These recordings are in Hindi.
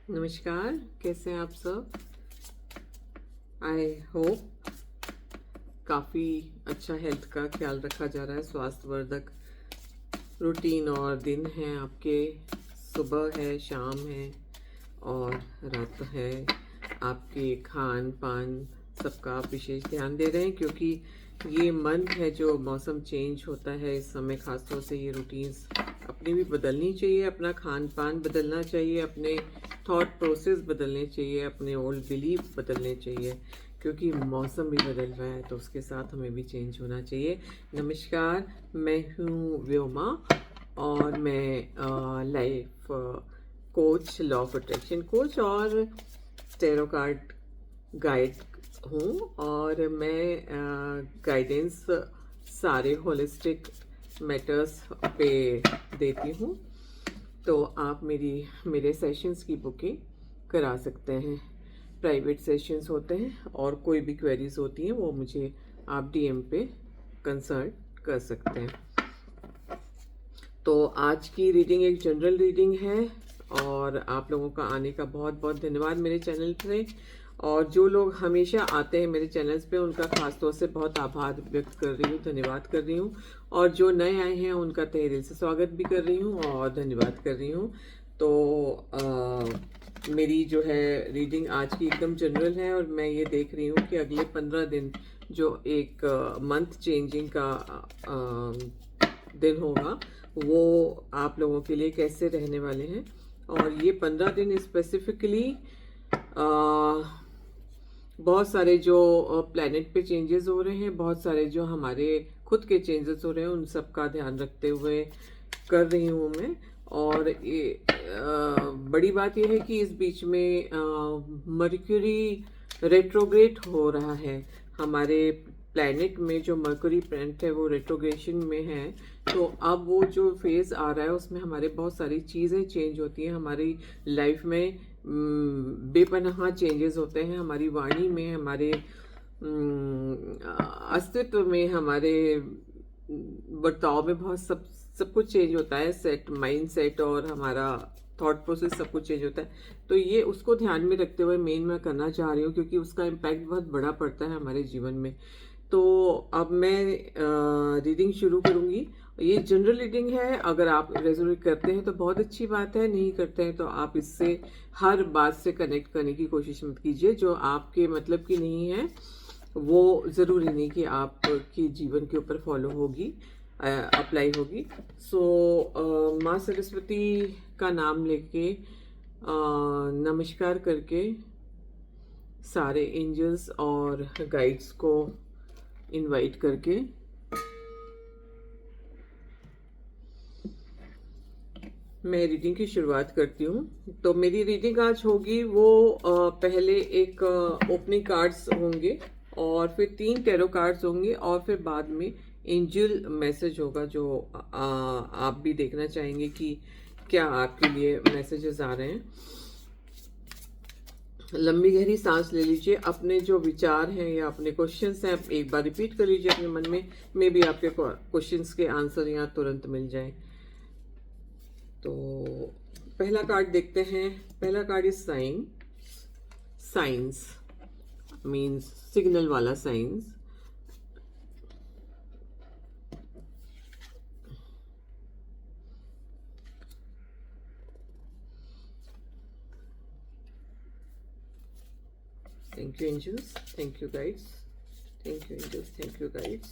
नमस्कार, कैसे हैं आप सब। आई होप काफ़ी अच्छा हेल्थ का ख्याल रखा जा रहा है। स्वास्थ्यवर्धक रूटीन और दिन है आपके, सुबह है, शाम है और रात है। आपके खान पान सबका आप विशेष ध्यान दे रहे हैं, क्योंकि ये मंथ है जो मौसम चेंज होता है। इस समय खासतौर से ये रूटीन्स अपनी भी बदलनी चाहिए, अपना खान पान बदलना चाहिए, अपने थॉट प्रोसेस बदलने चाहिए, अपने ओल्ड बिलीफ बदलने चाहिए, क्योंकि मौसम भी बदल रहा है तो उसके साथ हमें भी चेंज होना चाहिए। नमस्कार, मैं हूँ व्योमा और मैं life coach, law of attraction coach और टैरो कार्ड गाइड हूँ। और मैं गाइडेंस सारे होलिस्टिक मैटर्स पे देती हूँ। तो आप मेरे सेशंस की बुकिंग करा सकते हैं। प्राइवेट सेशंस होते हैं और कोई भी क्वेरीज होती हैं वो मुझे आप डीएम पे कंसल्ट कर सकते हैं। तो आज की रीडिंग एक जनरल रीडिंग है और आप लोगों का आने का बहुत बहुत धन्यवाद मेरे चैनल पे। और जो लोग हमेशा आते हैं मेरे चैनल्स पे उनका खास तौर से बहुत आभार व्यक्त कर रही हूँ, धन्यवाद कर रही हूँ। और जो नए आए हैं उनका तहे दिल से स्वागत भी कर रही हूँ और धन्यवाद कर रही हूँ। तो मेरी जो है रीडिंग आज की एकदम जनरल है और मैं ये देख रही हूँ कि अगले 15 दिन जो एक मंथ चेंजिंग का दिन होगा वो आप लोगों के लिए कैसे रहने वाले हैं। और ये 15 दिन स्पेसिफिकली बहुत सारे जो प्लैनेट पे चेंजेस हो रहे हैं, बहुत सारे जो हमारे खुद के चेंजेस हो रहे हैं, उन सब का ध्यान रखते हुए कर रही हूँ मैं। और ये बड़ी बात यह है कि इस बीच में मर्क्यूरी रेट्रोग्रेड हो रहा है हमारे प्लैनेट में। जो मर्क्यूरी प्लैनेट है वो रेट्रोग्रेशन में है, तो अब वो जो फेज आ रहा है उसमें हमारे बहुत सारी चीज़ें चेंज होती हैं हमारी लाइफ में। बेपनाह चेंजेस होते हैं हमारी वाणी में, हमारे अस्तित्व में, हमारे बर्ताव में, बहुत सब कुछ चेंज होता है। सेट माइंड सेट और हमारा थॉट प्रोसेस सब कुछ चेंज होता है। तो ये उसको ध्यान में रखते हुए मेन मैं करना चाह रही हूँ, क्योंकि उसका इम्पैक्ट बहुत बड़ा पड़ता है हमारे जीवन में। तो अब मैं रीडिंग शुरू करूँगी। ये जनरल रीडिंग है, अगर आप रेजोनेट करते हैं तो बहुत अच्छी बात है, नहीं करते हैं तो आप इससे हर बात से कनेक्ट करने की कोशिश मत कीजिए। जो आपके मतलब की नहीं है वो ज़रूरी नहीं कि आपके जीवन के ऊपर फॉलो होगी, अप्लाई होगी। सो माँ सरस्वती का नाम लेके नमस्कार करके सारे एंजल्स और गाइड्स को इनवाइट करके मैं रीडिंग की शुरुआत करती हूँ। तो मेरी रीडिंग आज होगी वो पहले एक ओपनिंग कार्ड्स होंगे और फिर 3 टैरो कार्ड्स होंगे और फिर बाद में एंजल मैसेज होगा, जो आप भी देखना चाहेंगे कि क्या आपके लिए मैसेजेस आ रहे हैं। लंबी गहरी सांस ले लीजिए, अपने जो विचार हैं या अपने क्वेश्चंस हैं एक बार रिपीट कर लीजिए अपने मन में। मे बी आपके क्वेश्चंस के आंसर यहाँ तुरंत मिल जाए। तो पहला कार्ड देखते हैं। पहला card is sign. Signs means signal वाला signs. Thank you angels, thank you guides, thank you angels, thank you guides.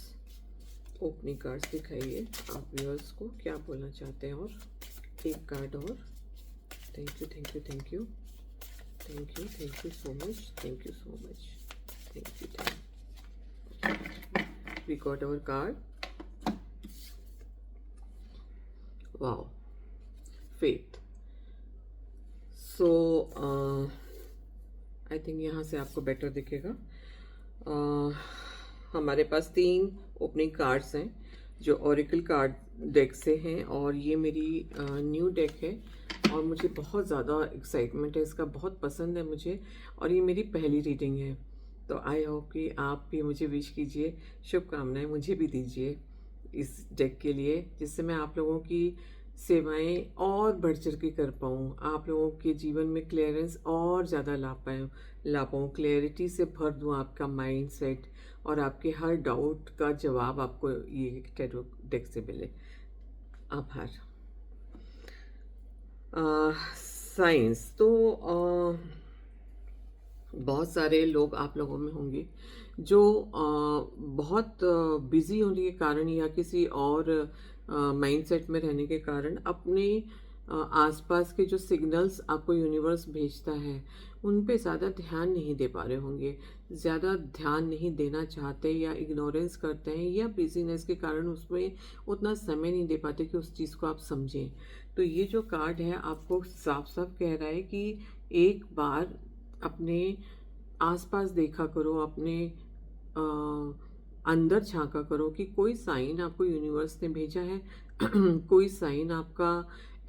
Opening cards दिखाइए आप व्यूअर्स को क्या बोलना चाहते हैं। और एक कार्ड और। Thank you, thank you, thank you, thank you, thank you so much, thank you so much, thank you, thank. We got our card. Wow, faith. So I think यहाँ से आपको बेटर दिखेगा। हमारे पास 3 ओपनिंग कार्ड्स हैं जो ओरेकल कार्ड डेक से हैं और ये मेरी न्यू डेक है और मुझे बहुत ज़्यादा एक्साइटमेंट है इसका, बहुत पसंद है मुझे। और ये मेरी पहली रीडिंग है, तो आई होप कि आप भी मुझे विश कीजिए, शुभकामनाएं मुझे भी दीजिए इस डेक के लिए, जिससे मैं आप लोगों की सेवाएं और बढ़ चढ़ के कर पाऊँ, आप लोगों के जीवन में क्लियरेंस और ज़्यादा ला पाऊँ, क्लैरिटी से भर दूँ आपका माइंड सेट, और आपके हर डाउट का जवाब आपको ये टैरो डेक से मिले। आभार। साइंस तो बहुत सारे लोग आप लोगों में होंगे जो बहुत बिजी होने के कारण या किसी और माइंडसेट में रहने के कारण अपने आसपास के जो सिग्नल्स आपको यूनिवर्स भेजता है उन पे ज़्यादा ध्यान नहीं दे पा रहे होंगे, ज़्यादा ध्यान नहीं देना चाहते या इग्नोरेंस करते हैं, या बिजीनेस के कारण उसमें उतना समय नहीं दे पाते कि उस चीज़ को आप समझें। तो ये जो कार्ड है आपको साफ साफ कह रहा है कि एक बार अपने आसपास देखा करो, अपने अंदर झांका करो कि कोई साइन आपको यूनिवर्स ने भेजा है। कोई साइन आपका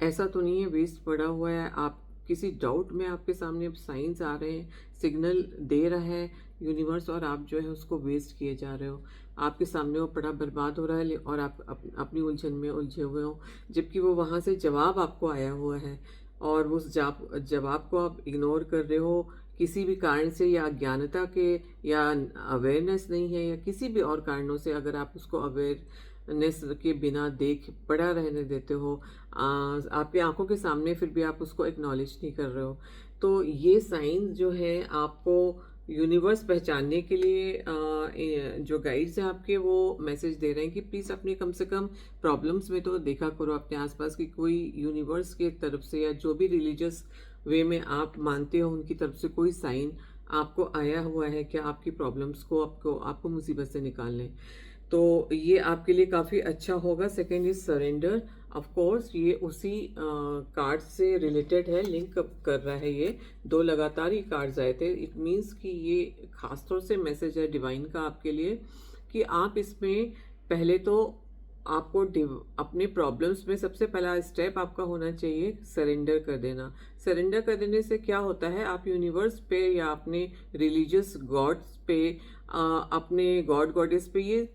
ऐसा तो नहीं है वेस्ट पड़ा हुआ है, आप किसी डाउट में आपके सामने साइंस आ रहे हैं, सिग्नल दे रहा है यूनिवर्स, और आप जो है उसको वेस्ट किए जा रहे हो। आपके सामने वो पड़ा बर्बाद हो रहा है और आप अपनी उलझन में उलझे हुए हो, जबकि वो वहाँ से जवाब आपको आया हुआ है और उस जवाब को आप इग्नोर कर रहे हो किसी भी कारण से, या अज्ञानता के, या अवेयरनेस नहीं है, या किसी भी और कारणों से। अगर आप उसको अवेयरनेस के बिना देख पड़ा रहने देते हो आपकी आंखों के सामने, फिर भी आप उसको एक्नॉलेज नहीं कर रहे हो, तो ये साइन जो है आपको यूनिवर्स पहचानने के लिए जो गाइड्स हैं आपके वो मैसेज दे रहे हैं कि प्लीज़ अपने कम से कम प्रॉब्लम्स में तो देखा करो अपने आसपास की कोई यूनिवर्स की तरफ से या जो भी रिलीजियस वे में आप मानते हो उनकी तरफ से कोई साइन आपको आया हुआ है कि आपकी प्रॉब्लम्स को आपको मुसीबत से निकालने। तो ये आपके लिए काफ़ी अच्छा होगा। Second is surrender. Of course ये उसी कार्ड से रिलेटेड है, लिंक कर रहा है। ये दो लगातार ही कार्ड्स आए थे। इट मीन्स कि ये खासतौर से मैसेज है डिवाइन का आपके लिए कि आप इसमें पहले तो आपको अपने प्रॉब्लम्स में सबसे पहला स्टेप आपका होना चाहिए सरेंडर कर देना। सरेंडर कर देने से क्या होता है, आप यूनिवर्स पे या अपने रिलीजियस गॉड्स पे अपने गॉड गॉडेस पे ये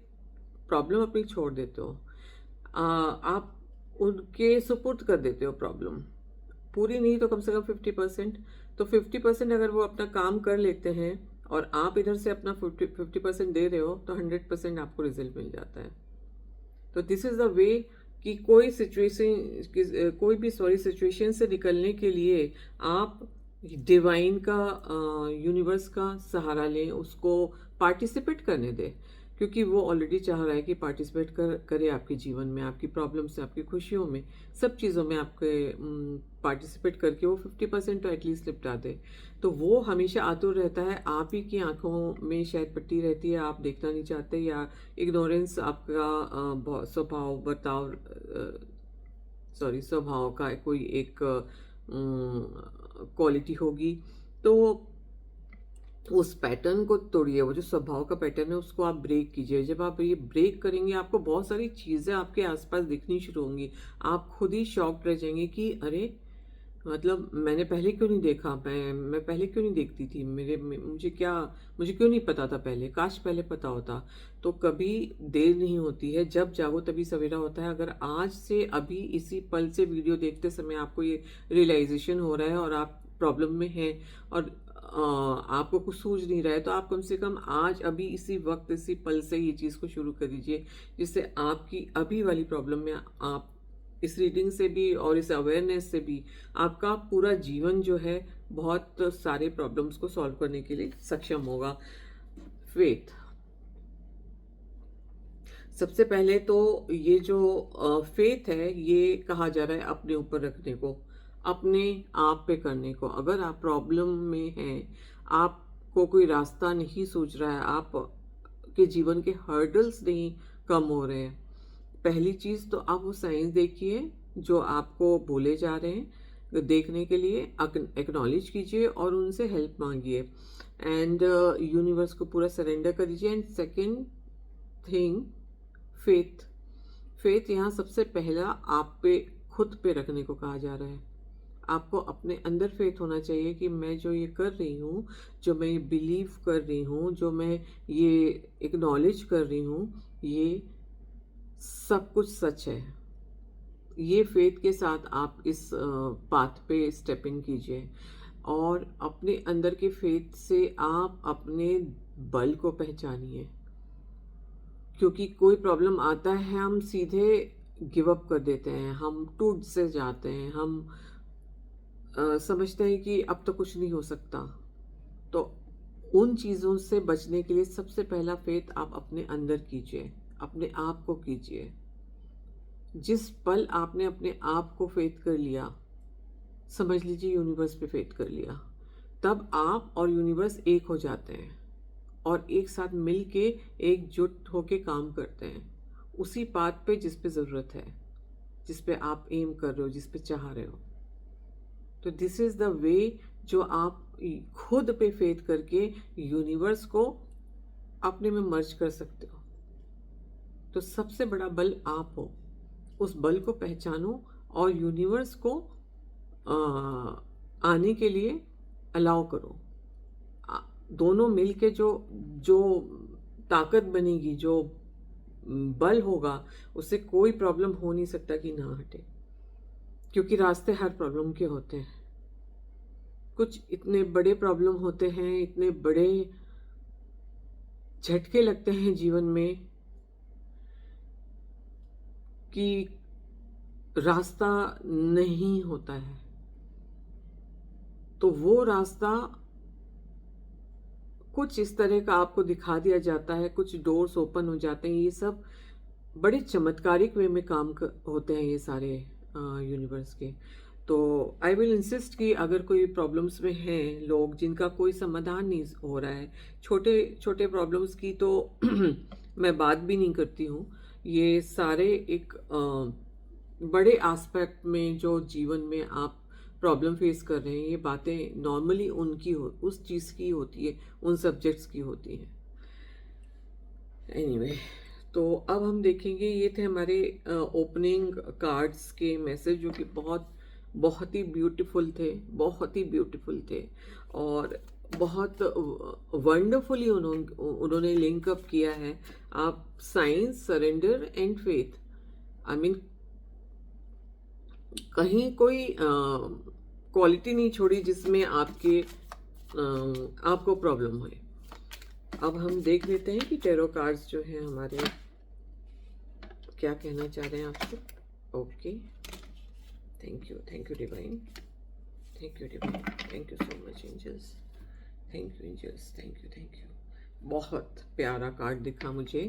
प्रॉब्लम अपनी छोड़ देते हो। आप उनके सुपुर्द कर देते हो प्रॉब्लम, पूरी नहीं तो कम से कम 50%। तो 50% अगर वो अपना काम कर लेते हैं और आप इधर से अपना 50% दे रहे हो तो 100% आपको रिजल्ट मिल जाता है। तो दिस इज द वे कि कोई भी सिचुएशन से निकलने के लिए आप डिवाइन का यूनिवर्स का सहारा लें, उसको पार्टिसिपेट करने दें, क्योंकि वो ऑलरेडी चाह रहा है कि पार्टिसिपेट करे आपके जीवन में, आपकी प्रॉब्लम से, आपकी खुशियों में, सब चीज़ों में आपके पार्टिसिपेट करके वो 50% तो एटलीस्ट निपटा दे। तो वो हमेशा आतुर रहता है, आप ही की आंखों में शायद पट्टी रहती है, आप देखना नहीं चाहते, या इग्नोरेंस आपका स्वभाव का कोई एक क्वालिटी होगी। तो उस पैटर्न को तोड़िए, वो जो स्वभाव का पैटर्न है उसको आप ब्रेक कीजिए। जब आप ये ब्रेक करेंगे आपको बहुत सारी चीज़ें आपके आसपास दिखनी शुरू होंगी, आप खुद ही शॉक्ड रह जाएंगे कि अरे मतलब मैंने पहले क्यों नहीं देखा, मैं पहले क्यों नहीं देखती थी, मुझे क्यों नहीं पता था पहले, काश पहले पता होता। तो कभी देर नहीं होती है, जब जागो तभी सवेरा होता है। अगर आज से अभी इसी पल से वीडियो देखते समय आपको ये रियलाइजेशन हो रहा है और आप प्रॉब्लम में हैं और आपको कुछ सूझ नहीं रहा है, तो आप कम से कम आज अभी इसी वक्त इसी पल से ये चीज़ को शुरू कर दीजिए, जिससे आपकी अभी वाली प्रॉब्लम में आप इस रीडिंग से भी और इस अवेयरनेस से भी आपका पूरा जीवन जो है बहुत सारे प्रॉब्लम्स को सॉल्व करने के लिए सक्षम होगा। फेथ, सबसे पहले तो ये जो फेथ है ये कहा जा रहा है अपने ऊपर रखने को, अपने आप पे करने को। अगर आप प्रॉब्लम में हैं, आपको कोई रास्ता नहीं सूझ रहा है, आप के जीवन के हर्डल्स नहीं कम हो रहे हैं, पहली चीज़ तो आप वो साइंस देखिए जो आपको बोले जा रहे हैं, देखने के लिए एक्नॉलेज कीजिए और उनसे हेल्प मांगिए एंड यूनिवर्स को पूरा सरेंडर कर दीजिए। एंड सेकेंड थिंग, फेथ यहाँ सबसे पहला आप पे खुद पे रखने को कहा जा रहा है। आपको अपने अंदर फेथ होना चाहिए कि मैं जो ये कर रही हूँ, जो मैं ये बिलीव कर रही हूँ, जो मैं ये एक्नॉलेज कर रही हूँ, ये सब कुछ सच है। ये फेथ के साथ आप इस पाथ पे स्टेप इन कीजिए और अपने अंदर के फेथ से आप अपने बल को पहचानिए। क्योंकि कोई प्रॉब्लम आता है हम सीधे गिव अप कर देते हैं, हम टूट से जाते हैं, हम समझते हैं कि अब तो कुछ नहीं हो सकता। तो उन चीज़ों से बचने के लिए सबसे पहला फेथ आप अपने अंदर कीजिए, अपने आप को कीजिए। जिस पल आपने अपने आप को फेथ कर लिया, समझ लीजिए यूनिवर्स पे फेथ कर लिया, तब आप और यूनिवर्स एक हो जाते हैं और एक साथ मिल के एकजुट होके काम करते हैं उसी बात पे जिस पे ज़रूरत है, जिस पे आप एम कर रहे हो, जिस पे चाह रहे हो। तो दिस इज़ द वे जो आप खुद पे फेथ करके यूनिवर्स को अपने में मर्ज कर सकते हो। तो सबसे बड़ा बल आप हो, उस बल को पहचानो और यूनिवर्स को आने के लिए अलाउ करो। दोनों मिल के जो जो ताकत बनेगी, जो बल होगा, उससे कोई प्रॉब्लम हो नहीं सकता कि ना हटे। क्योंकि रास्ते हर प्रॉब्लम के होते हैं। कुछ इतने बड़े प्रॉब्लम होते हैं, इतने बड़े झटके लगते हैं जीवन में कि रास्ता नहीं होता है। तो वो रास्ता कुछ इस तरह का आपको दिखा दिया जाता है, कुछ डोर्स ओपन हो जाते हैं। ये सब बड़े चमत्कारिक वे में काम होते हैं ये सारे यूनिवर्स के। तो आई विल इंसिस्ट कि अगर कोई प्रॉब्लम्स में हैं लोग जिनका कोई समाधान नहीं हो रहा है, छोटे छोटे प्रॉब्लम्स की तो मैं बात भी नहीं करती हूँ। ये सारे एक बड़े एस्पेक्ट में जो जीवन में आप प्रॉब्लम फेस कर रहे हैं, ये बातें नॉर्मली उनकी उस चीज़ की होती है, उन सब्जेक्ट्स की होती हैं। एनीवे, तो अब हम देखेंगे, ये थे हमारे ओपनिंग कार्ड्स के मैसेज जो कि बहुत बहुत ही ब्यूटीफुल थे, बहुत ही ब्यूटीफुल थे और बहुत वंडरफुली उन्होंने लिंक अप किया है। आप science, surrender and faith, I mean कहीं कोई क्वालिटी नहीं छोड़ी जिसमें आपको प्रॉब्लम हो। अब हम देख लेते हैं कि टैरो कार्ड्स जो हैं हमारे क्या कहना चाह रहे हैं आपसे। Okay, thank you divine, thank you divine, thank you so much angels, thank you angels, thank you. बहुत प्यारा कार्ड दिखा मुझे,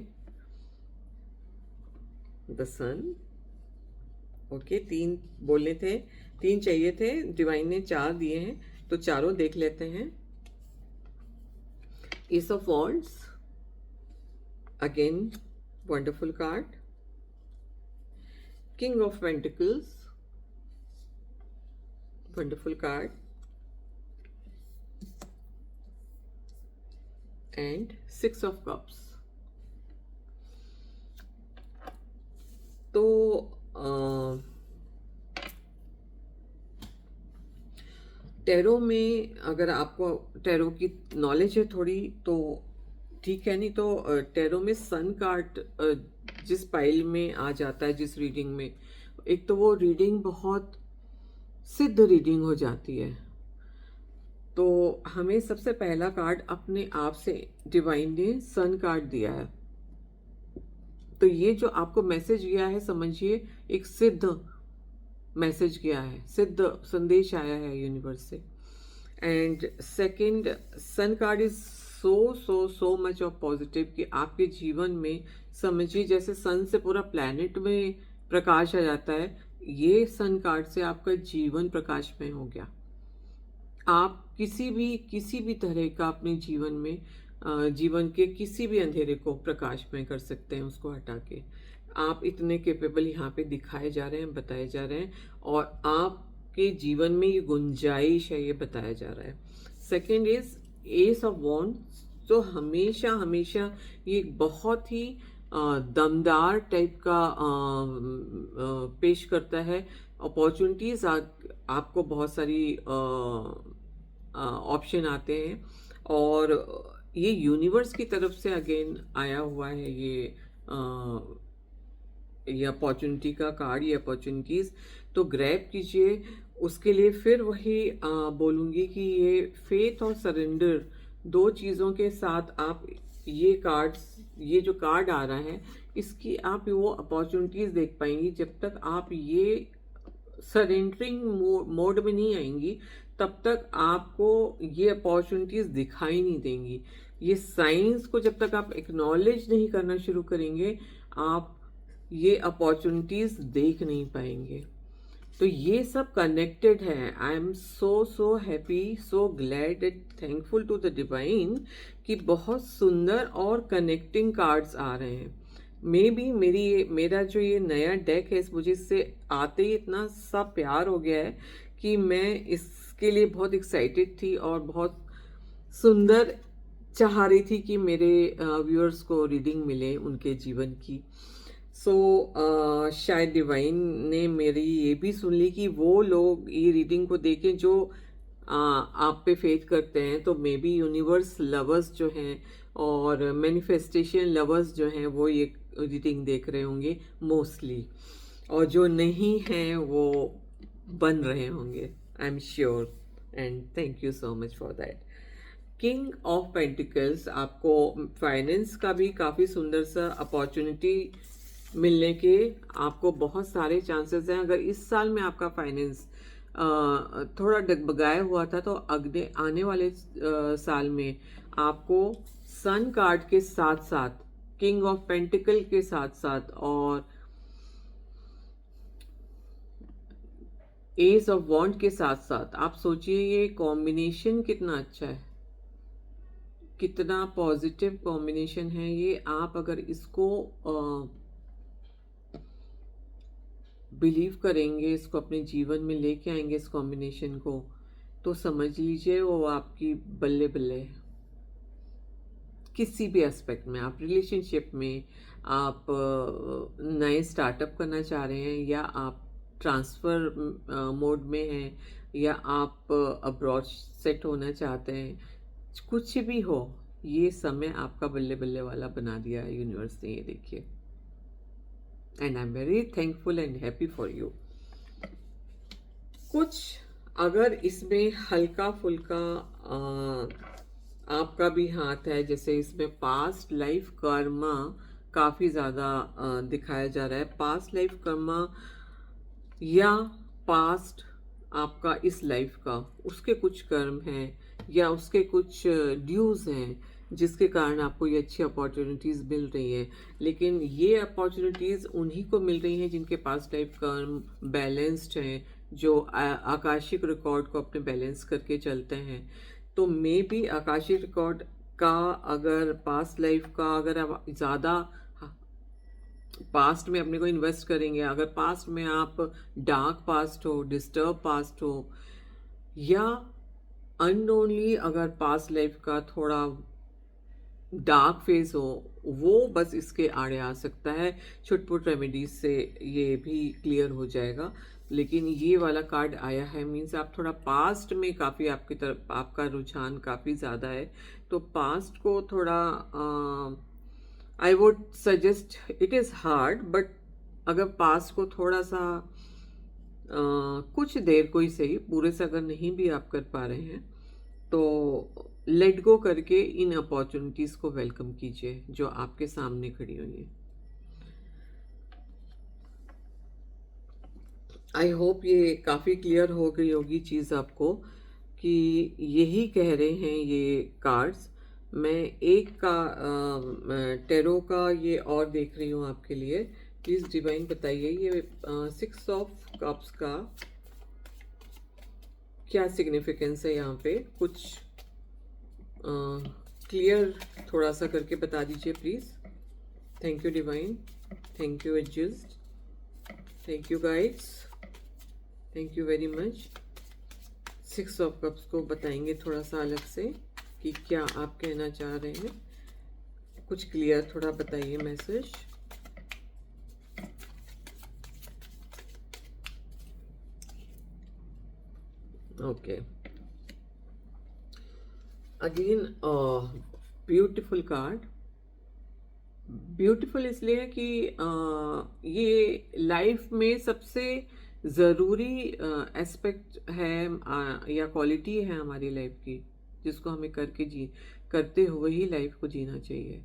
द सन। ओके, 3 बोलने थे, 3 चाहिए थे, डिवाइन ने 4 दिए हैं, तो चारों देख लेते हैं। S of wands, again wonderful card. King of pentacles, wonderful card. And 6 of cups. तो टैरो में अगर आपको टैरो की नॉलेज है थोड़ी तो ठीक है, नहीं तो टैरो में सन कार्ड जिस पाइल में आ जाता है, जिस रीडिंग में, एक तो वो रीडिंग बहुत सिद्ध रीडिंग हो जाती है। तो हमें सबसे पहला कार्ड अपने आप से डिवाइन ने सन कार्ड दिया है। तो ये जो आपको मैसेज गया है, समझिए एक सिद्ध मैसेज गया है, सिद्ध संदेश आया है यूनिवर्स से। And second, sun card is so much of positive कि आपके जीवन में समझिए जैसे सन से पूरा प्लैनेट में प्रकाश आ जाता है, ये सन कार्ड से आपका जीवन प्रकाशमय हो गया। आप किसी भी तरह का अपने जीवन में जीवन के किसी भी अंधेरे को प्रकाशमय कर सकते हैं, उसको हटा के। आप इतने कैपेबल यहाँ पे दिखाए जा रहे हैं, बताए जा रहे हैं, और आपके जीवन में ये गुंजाइश है, ये बताया जा रहा है। Second is S of wands, तो हमेशा ये बहुत ही दमदार टाइप का पेश करता है। अपॉर्चुनिटीज आपको बहुत सारी ऑप्शन आते हैं, और ये यूनिवर्स की तरफ से अगेन आया हुआ है ये ये अपॉर्चुनिटी का कार्ड, ये अपॉर्चुनिटीज़ तो ग्रैब कीजिए। उसके लिए फिर वही बोलूँगी कि ये फेथ और सरेंडर दो चीज़ों के साथ आप ये कार्ड्स, ये जो कार्ड आ रहा है इसकी आप वो अपॉर्चुनिटीज़ देख पाएंगी। जब तक आप ये सरेंडरिंग मोड में नहीं आएंगी तब तक आपको ये अपॉर्चुनिटीज दिखाई नहीं देंगी। ये साइंस को जब तक आप एक्नॉलेज नहीं करना शुरू करेंगे आप ये अपॉर्चुनिटीज देख नहीं पाएंगे। तो ये सब कनेक्टेड है। I am so happy, so glad and thankful to the divine कि बहुत सुंदर और कनेक्टिंग कार्ड्स आ रहे हैं। मे बी मेरा जो ये नया डेक है मुझे इससे आते ही इतना सा प्यार हो गया है कि मैं इसके लिए बहुत एक्साइटेड थी और बहुत सुंदर चाह रही थी कि मेरे व्यूअर्स को रीडिंग मिले उनके जीवन की। शायद डिवाइन ने मेरी ये भी सुन ली कि वो लोग ये रीडिंग को देखें जो आप पे फेथ करते हैं। तो मे बी यूनिवर्स लवर्स जो हैं और मैनिफेस्टेशन लवर्स जो हैं वो ये रीडिंग देख रहे होंगे मोस्टली, और जो नहीं हैं वो बन रहे होंगे, I am sure. And thank you so much for that. King of pentacles आपको फाइनेंस का भी काफ़ी सुंदर सा अपॉर्चुनिटी मिलने के आपको बहुत सारे चांसेस हैं। अगर इस साल में आपका फाइनेंस थोड़ा डगबगाया हुआ था तो अगले आने वाले साल में आपको सन कार्ड के साथ साथ किंग ऑफ पेंटिकल के साथ साथ और एज ऑफ वॉन्ड के साथ साथ आप सोचिए ये कॉम्बिनेशन कितना अच्छा है, कितना पॉजिटिव कॉम्बिनेशन है ये। आप अगर इसको बिलीव करेंगे, इसको अपने जीवन में लेके आएंगे इस कॉम्बिनेशन को, तो समझ लीजिए वो आपकी बल्ले बल्ले है। किसी भी एस्पेक्ट में, आप रिलेशनशिप में, आप नए स्टार्टअप करना चाह रहे हैं, या आप ट्रांसफ़र मोड में हैं, या आप अब्रॉड सेट होना चाहते हैं, कुछ भी हो, ये समय आपका बल्ले बल्ले वाला बना दिया है यूनिवर्स ने, ये देखिए। And I am very thankful and happy for you. कुछ अगर इसमें हल्का फुल्का आपका भी हाथ है, जैसे इसमें पास्ट लाइफ कर्मा काफ़ी ज़्यादा दिखाया जा रहा है। पास्ट लाइफ कर्मा या पास्ट आपका इस लाइफ का उसके कुछ कर्म हैं या उसके कुछ ड्यूज़ हैं जिसके कारण आपको ये अच्छी अपॉर्चुनिटीज़ मिल रही हैं। लेकिन ये अपॉर्चुनिटीज़ उन्हीं को मिल रही हैं जिनके पास्ट लाइफ कर्म बैलेंस्ड हैं, जो आकाशिक रिकॉर्ड को अपने बैलेंस करके चलते हैं। तो मे बी आकाशिक रिकॉर्ड का अगर पास्ट लाइफ का अगर आप ज़्यादा पास्ट में अपने को इन्वेस्ट करेंगे, अगर पास्ट में आप डार्क पास्ट हो, डिस्टर्ब पास्ट हो, या अननोनली अगर पास्ट लाइफ का थोड़ा डार्क फेज हो, वो बस इसके आड़े आ सकता है। छुटपुट रेमेडीज से ये भी क्लियर हो जाएगा। लेकिन ये वाला कार्ड आया है मीन्स आप थोड़ा पास्ट में काफ़ी आपकी तरफ आपका रुझान काफ़ी ज़्यादा है। तो पास्ट को थोड़ा I would suggest, it is hard but अगर पास्ट को थोड़ा सा कुछ देर को ही सही, पूरे से अगर नहीं भी आप कर पा रहे हैं तो लेट गो करके इन अपॉर्चुनिटीज़ को वेलकम कीजिए जो आपके सामने खड़ी हुई है। आई होप ये काफ़ी क्लियर हो गई होगी चीज़ आपको कि यही कह रहे हैं ये कार्ड्स। मैं एक का टेरो का ये और देख रही हूँ आपके लिए। प्लीज़ डिवाइन बताइए ये 6 ऑफ कप्स का क्या सिग्निफिकेंस है यहाँ पे, कुछ क्लियर थोड़ा सा करके बता दीजिए please. Thank you divine, thank you angels, thank you guides, thank you very much. 6 of cups को बताएंगे थोड़ा सा अलग से कि क्या आप कहना चाह रहे हैं, कुछ क्लियर थोड़ा बताइए message. Okay, again beautiful card, beautiful इसलिए है कि ये लाइफ में सबसे ज़रूरी एस्पेक्ट है, या क्वालिटी है हमारी लाइफ की, जिसको हमें करते हुए ही लाइफ को जीना चाहिए.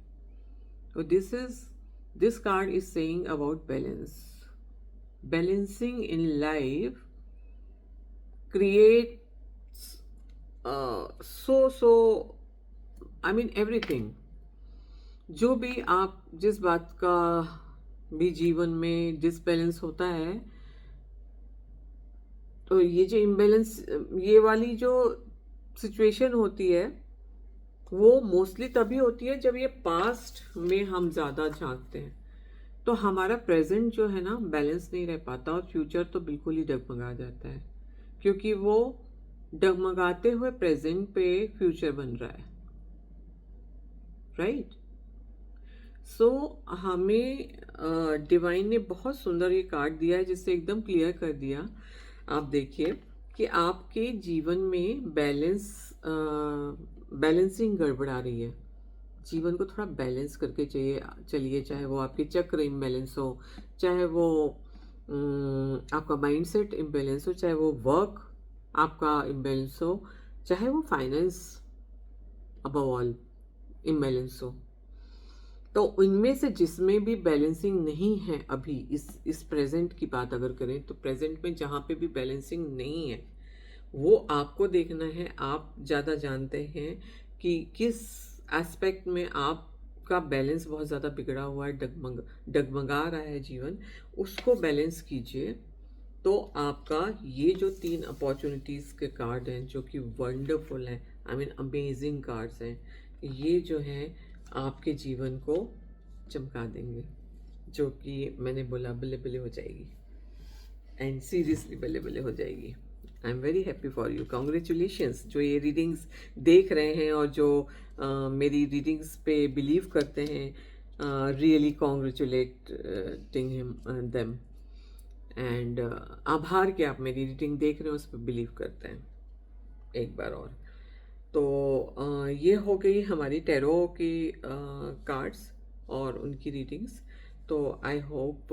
तो this card is saying about balancing in life creates so I mean everything. जो भी आप जिस बात का भी जीवन में डिसबैलेंस होता है, तो ये जो इम्बैलेंस, ये वाली जो सिचुएशन होती है वो मोस्टली तभी होती है जब ये पास्ट में हम ज़्यादा झांकते हैं, तो हमारा प्रेजेंट जो है ना बैलेंस नहीं रह पाता, और फ्यूचर तो बिल्कुल ही डगमगा जाता है, क्योंकि वो डगमगाते हुए प्रेजेंट पे फ्यूचर बन रहा है. राइट. सो हमें डिवाइन ने बहुत सुंदर ये कार्ड दिया है, जिससे एकदम क्लियर कर दिया. आप देखिए कि आपके जीवन में बैलेंसिंग गड़बड़ा रही है. जीवन को थोड़ा बैलेंस करके चलिए, चाहे वो आपके चक्र इम्बैलेंस हो, चाहे वो आपका माइंडसेट इम्बैलेंस हो, चाहे वो वर्क आपका इम्बैलेंस हो, चाहे वो फाइनेंस अबव ऑल इम्बैलेंस हो. तो इनमें से जिसमें भी बैलेंसिंग नहीं है अभी, इस प्रेजेंट की बात अगर करें तो प्रेजेंट में जहाँ पे भी बैलेंसिंग नहीं है, वो आपको देखना है. आप ज़्यादा जानते हैं कि किस एस्पेक्ट में आपका बैलेंस बहुत ज़्यादा बिगड़ा हुआ है, डगमगा रहा है जीवन, उसको बैलेंस कीजिए. तो आपका ये जो 3 अपॉर्चुनिटीज़ के कार्ड हैं जो कि वंडरफुल हैं, आई मीन अमेजिंग कार्ड्स हैं, ये जो हैं आपके जीवन को चमका देंगे, जो कि मैंने बोला बल्ले बल्ले हो जाएगी, एंड सीरियसली बल्ले बल्ले हो जाएगी. I am very happy for you. Congratulations जो ये रीडिंग्स देख रहे हैं और जो मेरी रीडिंग्स पे बिलीव करते हैं. Really congratulating him them, and आभार कि आप मेरी रीडिंग देख रहे हो, उस पर बिलीव करते हैं एक बार और. तो ये हो गई हमारी टैरो की कार्ड्स और उनकी रीडिंग्स. तो आई होप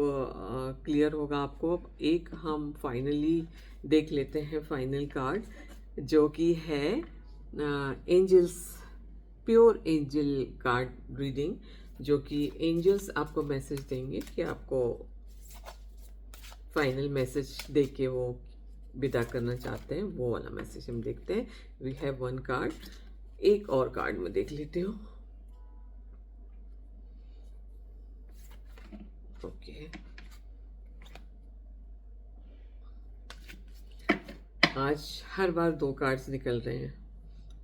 क्लियर होगा आपको. अब एक हम फाइनली देख लेते हैं फाइनल कार्ड, जो कि है angels, pure angel card reading, जो कि एंजल्स आपको मैसेज देंगे कि आपको फाइनल मैसेज दे के वो विदा करना चाहते हैं. वो वाला मैसेज हम देखते हैं. We have 1 card. एक और कार्ड में देख लेते हो. ओके, आज हर बार 2 कार्ड्स निकल रहे हैं.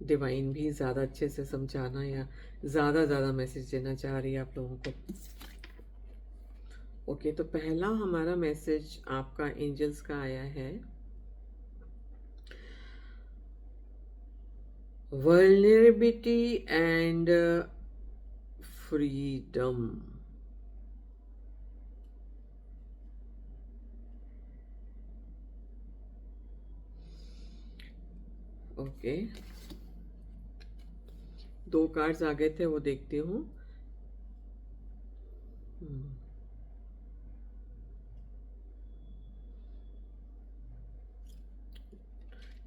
डिवाइन भी ज़्यादा अच्छे से समझाना या ज़्यादा मैसेज देना चाह रही है आप लोगों को. ओके, तो पहला हमारा मैसेज आपका एंजल्स का आया है, vulnerability and freedom. Okay, 2 cards आ गए थे, वो देखती हूँ.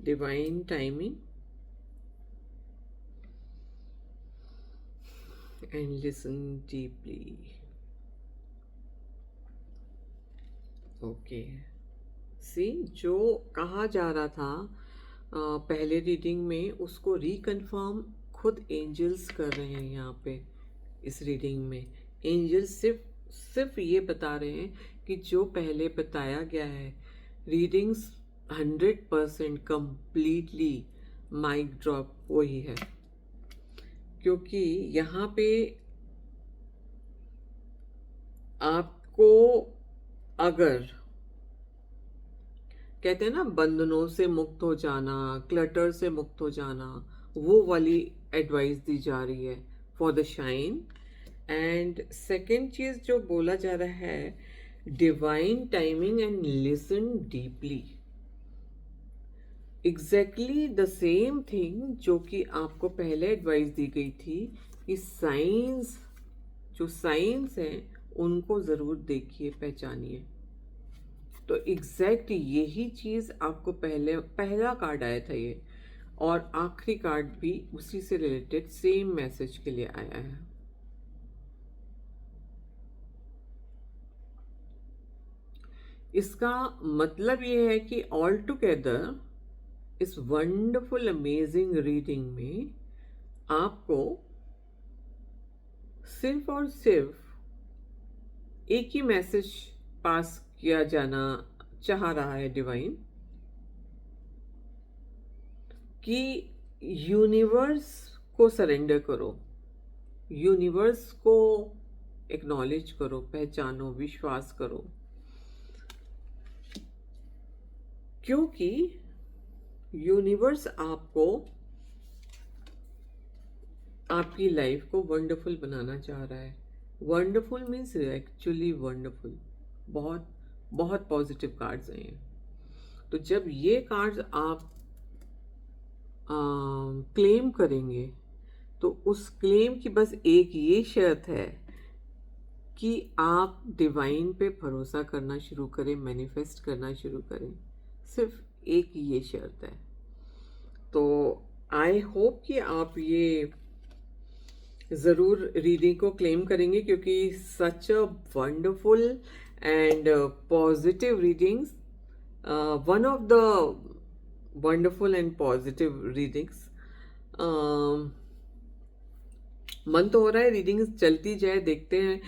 Divine timing and listen deeply. Okay, see जो कहा जा रहा था पहले रीडिंग में, उसको रिकन्फर्म खुद एंजल्स कर रहे हैं यहाँ पे. इस रीडिंग में एंजल्स सिर्फ ये बता रहे हैं कि जो पहले बताया गया है, रीडिंग्स 100% कंप्लीटली माइक ड्रॉप वही है. क्योंकि यहाँ पे आपको, अगर कहते हैं ना बंधनों से मुक्त हो जाना, क्लटर से मुक्त हो जाना, वो वाली एडवाइस दी जा रही है for the shine. And second चीज जो बोला जा रहा है, divine timing and listen deeply. Exactly the same thing जो कि आपको पहले एडवाइस दी गई थी कि साइंस जो साइंस हैं उनको ज़रूर देखिए, पहचानिए। तो एग्जैक्ट यही चीज़ आपको पहला कार्ड आया था ये, और आखिरी कार्ड भी उसी से रिलेटेड सेम मैसेज के लिए आया है। इसका मतलब ये है कि ऑल टुगेदर इस वंडरफुल अमेजिंग रीडिंग में आपको सिर्फ और सिर्फ एक ही मैसेज पास किया जाना चाह रहा है डिवाइन, कि यूनिवर्स को सरेंडर करो, यूनिवर्स को एक्नॉलेज करो, पहचानो, विश्वास करो, क्योंकि यूनिवर्स आपको, आपकी लाइफ को वंडरफुल बनाना चाह रहा है। Wonderful means actually wonderful. बहुत बहुत पॉजिटिव कार्ड्स हैं ये। तो जब ये कार्ड्स आप क्लेम करेंगे तो उस क्लेम की बस एक ये शर्त है कि आप डिवाइन पे भरोसा करना शुरू करें, मैनिफेस्ट करना शुरू करें। सिर्फ एक ये शर्त है। तो आई होप कि आप ये ज़रूर रीडिंग को क्लेम करेंगे, क्योंकि such a wonderful and positive readings, one of the wonderful and positive readings. मन तो हो रहा है रीडिंग चलती जाए, देखते हैं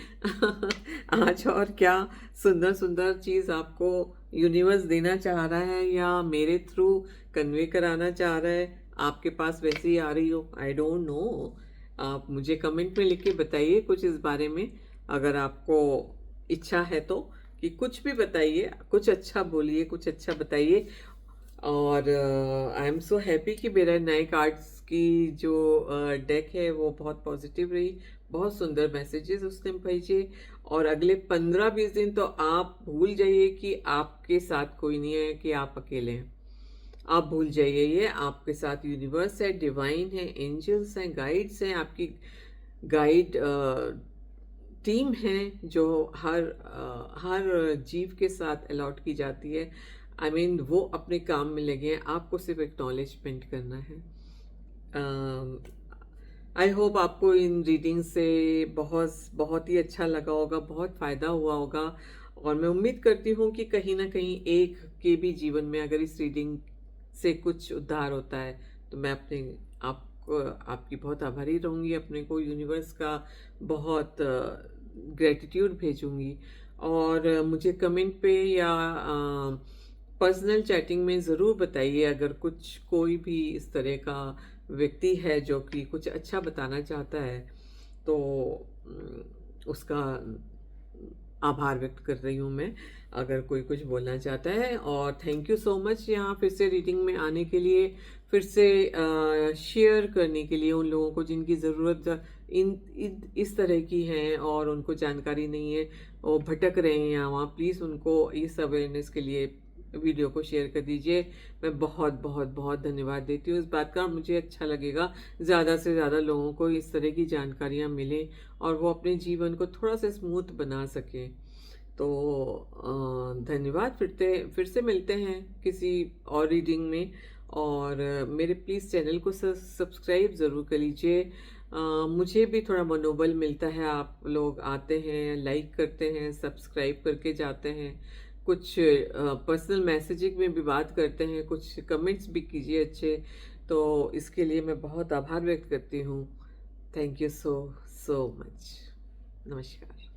आज और क्या सुंदर सुंदर चीज़ आपको यूनिवर्स देना चाह रहा है या मेरे थ्रू कन्वे कराना चाह रहा है। आपके पास वैसे ही आ रही हो, आई डोंट नो। आप मुझे कमेंट में लिख के बताइए कुछ इस बारे में, अगर आपको इच्छा है तो, कि कुछ भी बताइए, कुछ अच्छा बोलिए, कुछ अच्छा बताइए। और आई एम सो हैप्पी कि मेरा नए कार्ड्स की जो डेक है वो बहुत पॉजिटिव रही, बहुत सुंदर मैसेजेस उसने भेजे। और अगले 15-20 दिन तो आप भूल जाइए कि आपके साथ कोई नहीं है, कि आप अकेले हैं। आप भूल जाइए ये, आपके साथ यूनिवर्स है, डिवाइन है, एंजल्स हैं, गाइड्स हैं, आपकी गाइड टीम है जो हर जीव के साथ अलॉट की जाती है। आई मीन वो अपने काम में लगे हैं, आपको सिर्फ एक्नॉलेजमेंट करना है। आई होप आपको इन रीडिंग से बहुत ही अच्छा लगा होगा, बहुत फ़ायदा हुआ होगा। और मैं उम्मीद करती हूँ कि कहीं ना कहीं एक के भी जीवन में अगर इस रीडिंग से कुछ उद्धार होता है तो मैं अपने आपको, आपकी बहुत आभारी रहूँगी, अपने को यूनिवर्स का बहुत ग्रेटिट्यूड भेजूँगी। और मुझे कमेंट पे या पर्सनल चैटिंग में ज़रूर बताइए अगर कुछ कोई भी इस तरह का व्यक्ति है जो कि कुछ अच्छा बताना चाहता है, तो उसका आभार व्यक्त कर रही हूँ मैं, अगर कोई कुछ बोलना चाहता है। और थैंक यू सो मच यहाँ फिर से रीडिंग में आने के लिए, फिर से शेयर करने के लिए उन लोगों को जिनकी ज़रूरत इस तरह की है और उनको जानकारी नहीं है, वो भटक रहे हैं यहाँ वहाँ। प्लीज़ उनको इस अवेयरनेस के लिए वीडियो को शेयर कर दीजिए। मैं बहुत बहुत बहुत धन्यवाद देती हूँ इस बात का। मुझे अच्छा लगेगा ज़्यादा से ज़्यादा लोगों को इस तरह की जानकारियाँ मिलें और वो अपने जीवन को थोड़ा सा स्मूथ बना सकें। तो धन्यवाद। फिर से मिलते हैं किसी और रीडिंग में। और मेरे प्लीज़ चैनल को सब्सक्राइब ज़रूर कर लीजिए। मुझे भी थोड़ा मनोबल मिलता है, आप लोग आते हैं, लाइक करते हैं, सब्सक्राइब करके जाते हैं, कुछ पर्सनल मैसेजिंग में भी बात करते हैं, कुछ कमेंट्स भी कीजिए अच्छे। तो इसके लिए मैं बहुत आभार व्यक्त करती हूँ। Thank you so much. नमस्कार।